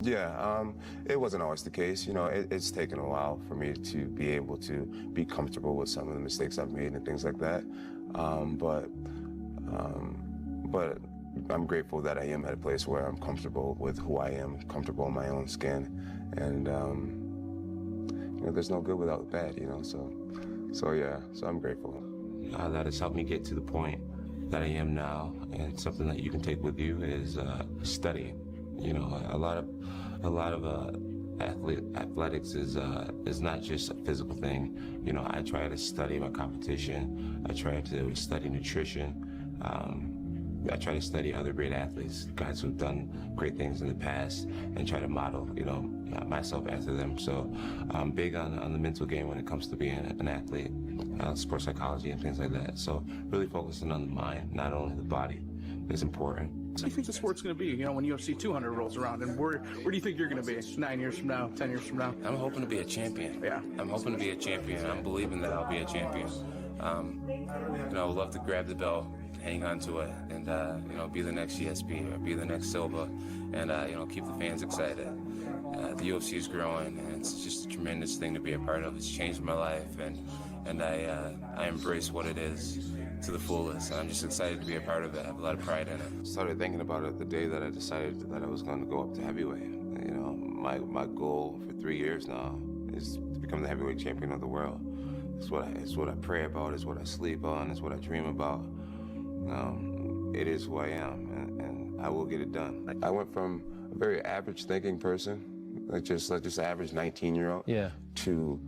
Yeah, it wasn't always the case. You know, it's taken a while for me to be able to be comfortable with some of the mistakes I've made and things like that. But I'm grateful that I am at a place where I'm comfortable with who I am, comfortable in my own skin, and you know, there's no good without bad. You know, so yeah, so I'm grateful. That has helped me get to the point that I am now, and something that you can take with you is studying. You know, a lot of athletics is not just a physical thing. You know, I try to study my competition. I try to study nutrition. I try to study other great athletes, guys who've done great things in the past, and try to model, you know, myself after them. So I'm big on the mental game when it comes to being an athlete, sports psychology and things like that. So really focusing on the mind, not only the body, is important. What do you think the sport's going to be, you know, when UFC 200 rolls around? And where do you think you're going to be 9 years from now, 10 years from now? I'm hoping to be a champion. Yeah. I'm hoping to be a champion. I'm believing that I'll be a champion. You know, I would love to grab the belt, hang on to it, and, you know, be the next GSP or be the next Silva, and, you know, keep the fans excited. The UFC is growing, and it's just a tremendous thing to be a part of. It's changed my life, and I embrace what it is to the fullest. I'm just excited to be a part of it. I have a lot of pride in it. Started thinking about it the day that I decided that I was going to go up to heavyweight. You know, my goal for 3 years now is to become the heavyweight champion of the world. It's what I pray about. It's what I sleep on. It's what I dream about. It is who I am, and I will get it done. I went from a very average thinking person, like just average 19-year-old, yeah, to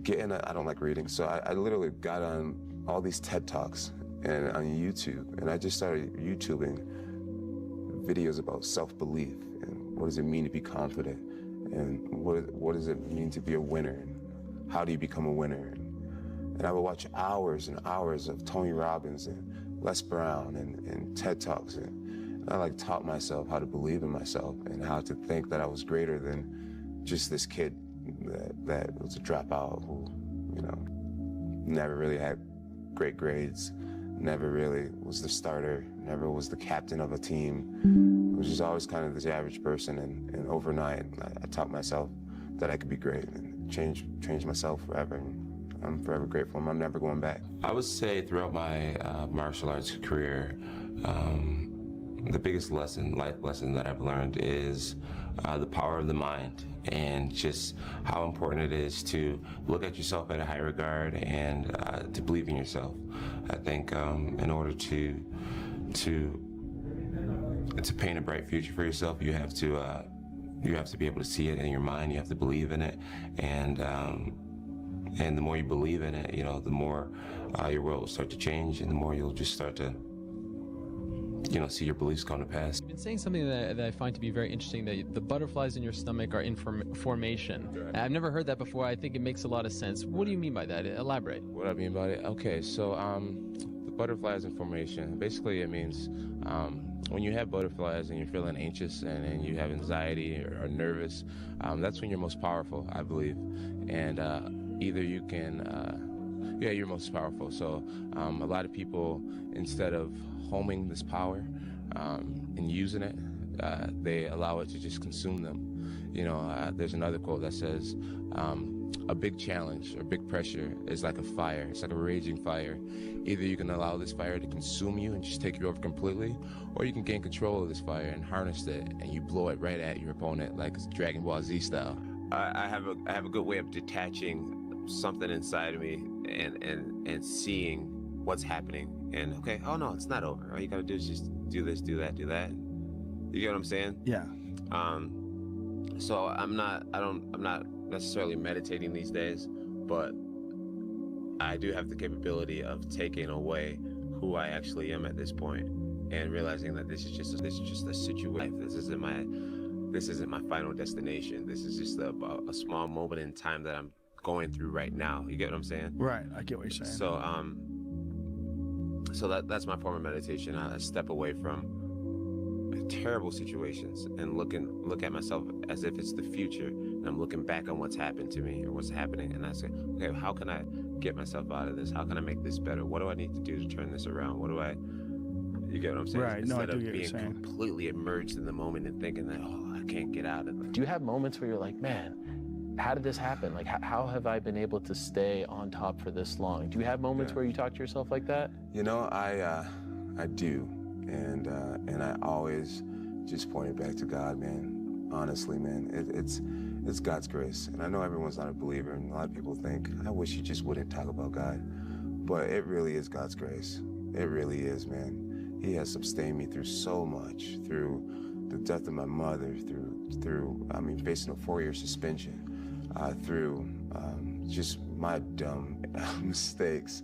get in. I don't like reading, so I literally got on all these TED Talks and on YouTube, and I just started YouTubing videos about self-belief and what does it mean to be confident, and what does it mean to be a winner, and how do you become a winner. And I would watch hours and hours of Tony Robbins and Les Brown and TED Talks, and I like taught myself how to believe in myself and how to think that I was greater than just this kid that was a dropout who, you know, never really had great grades, never really was the starter, never was the captain of a team, was just always kind of this average person. And overnight, I taught myself that I could be great and change myself forever. And I'm forever grateful. I'm never going back. I would say throughout my martial arts career, the biggest life lesson that I've learned is the power of the mind, and just how important it is to look at yourself at a high regard and to believe in yourself. I think in order to paint a bright future for yourself, you have to be able to see it in your mind. You have to believe in it, and the more you believe in it, you know, the more your world will start to change, and the more you'll just start to, you know, see your beliefs come to pass. You've been saying something that I find to be very interesting, that the butterflies in your stomach are in formation. Right. I've never heard that before. I think it makes a lot of sense. What do you mean by that? Elaborate. What I mean by it? Okay, so the butterflies in formation, basically it means when you have butterflies and you're feeling anxious and you have anxiety or nervous, that's when you're most powerful, I believe. And either you can, you're most powerful. So a lot of people, instead of homing this power and using it, they allow it to just consume them. You know, there's another quote that says, a big challenge or big pressure is like a fire. It's like a raging fire. Either you can allow this fire to consume you and just take you over completely, or you can gain control of this fire and harness it, and you blow it right at your opponent like Dragon Ball Z style. I have a good way of detaching something inside of me and seeing what's happening, and okay, oh no, it's not over. All you gotta do is just do this, do that, do that. You get what I'm saying? Yeah. So I'm not necessarily meditating these days, but I do have the capability of taking away who I actually am at this point and realizing that this is just a situation. This isn't my final destination. This is just a small moment in time that I'm going through right now. You get what I'm saying? Right. I get what you're saying. So that's my form of meditation. I step away from terrible situations and look at myself as if it's the future, and I'm looking back on what's happened to me or what's happening, and I say, okay, how can I get myself out of this? How can I make this better? What do I need to do to turn this around? You get what I'm saying? Right. No, I Instead do of get what being you're saying. completely immersed in the moment and thinking that, oh, I can't get out of it. Do you have moments where you're like, man, how did this happen? Like, how have I been able to stay on top for this long? Do you have moments where you talk to yourself like that? You know, I do, and I always just point it back to God, man. Honestly, man, it's God's grace, and I know everyone's not a believer, and a lot of people think, I wish you just wouldn't talk about God, but it really is God's grace. It really is, man. He has sustained me through so much, through the death of my mother, through facing a 4-year suspension. Through just my dumb mistakes.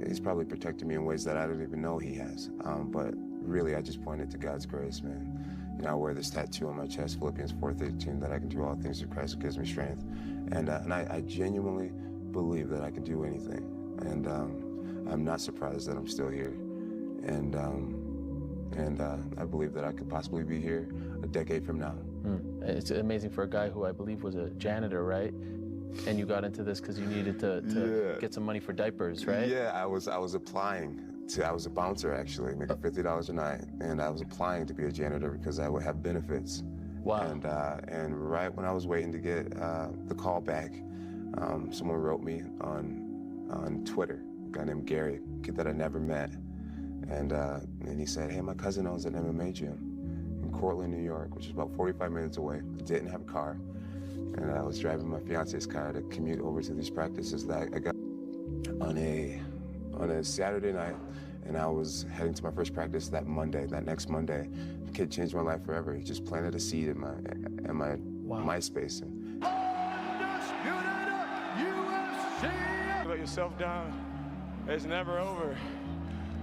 He's probably protected me in ways that I don't even know he has. But really, I just pointed to God's grace, man. You know, I wear this tattoo on my chest, Philippians 4:13, that I can do all things through Christ who gives me strength. And I genuinely believe that I can do anything. And I'm not surprised that I'm still here. And I believe that I could possibly be here a decade from now. It's amazing for a guy who I believe was a janitor, right? And you got into this because you needed to get some money for diapers, right? Yeah, I was applying to, I was a bouncer actually, making $50 a night, and I was applying to be a janitor because I would have benefits. Wow. And right when I was waiting to get the call back, someone wrote me on Twitter, a guy named Gary, a kid that I never met, and he said, hey, my cousin owns an MMA gym in Cortland, New York, which is about 45 minutes away. I didn't have a car, and I was driving my fiance's car to commute over to these practices that I got on a Saturday night, and I was heading to my first practice that next Monday. The kid changed my life forever. He just planted a seed in my MySpace. Let yourself down. It's never over.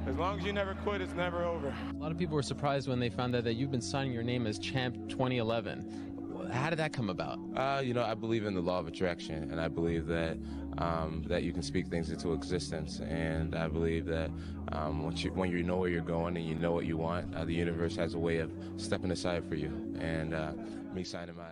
As long as you never quit, it's never over. A lot of people were surprised when they found out that you've been signing your name as Champ 2011. How did that come about? You know, I believe in the law of attraction, and I believe that that you can speak things into existence. And I believe that when you know where you're going and you know what you want, the universe has a way of stepping aside for you. And me signing my